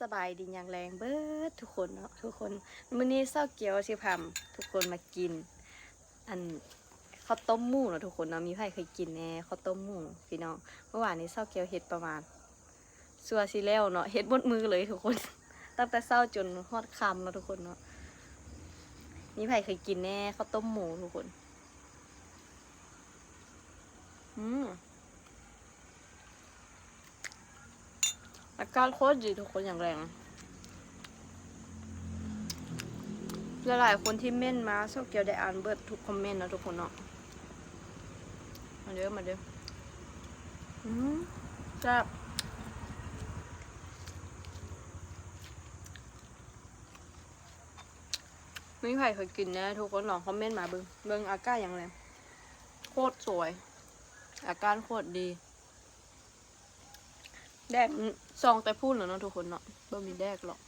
สบายดีอย่างแรงเบิดทุกคนเนาะทุกคนมื้อนี้เศร้าเกี๊ยวสิพาทุกคนมากินอันข้าวต้มหมูเนาะทุกคนเนาะมีใครเคยกินแน่ข้าวต้มหมูพี่น้องเมื่อวานนี้เศร้าเกี๊ยวเฮ็ดประมาณสัวสิแล้วเนาะเฮ็ดบดมือเลยทุกคนตั้งแต่เช้าจนฮอดค่ำเนาะทุกคนเนาะมีใครเคยกินแน่ข้าวต้มหมูทุกคนอาการโคตรดีทุกคนอย่างแรงหลายๆคนที่เม่นมาเศร้าเกี๊ยวได้อ่านเบิดทุกคอมเมนต์นะทุกคนเนาะมาเด้อมาเด้อแซ่บไม่ใครเคยกินนะทุกคนลองคอมเมนต์มาเบิ่งอาการอย่างไรโคตรสวยอาการโคตรดีแดกซองแต่พูดเหรอเนาะทุกคนเนาะบ่มีแดกหรอก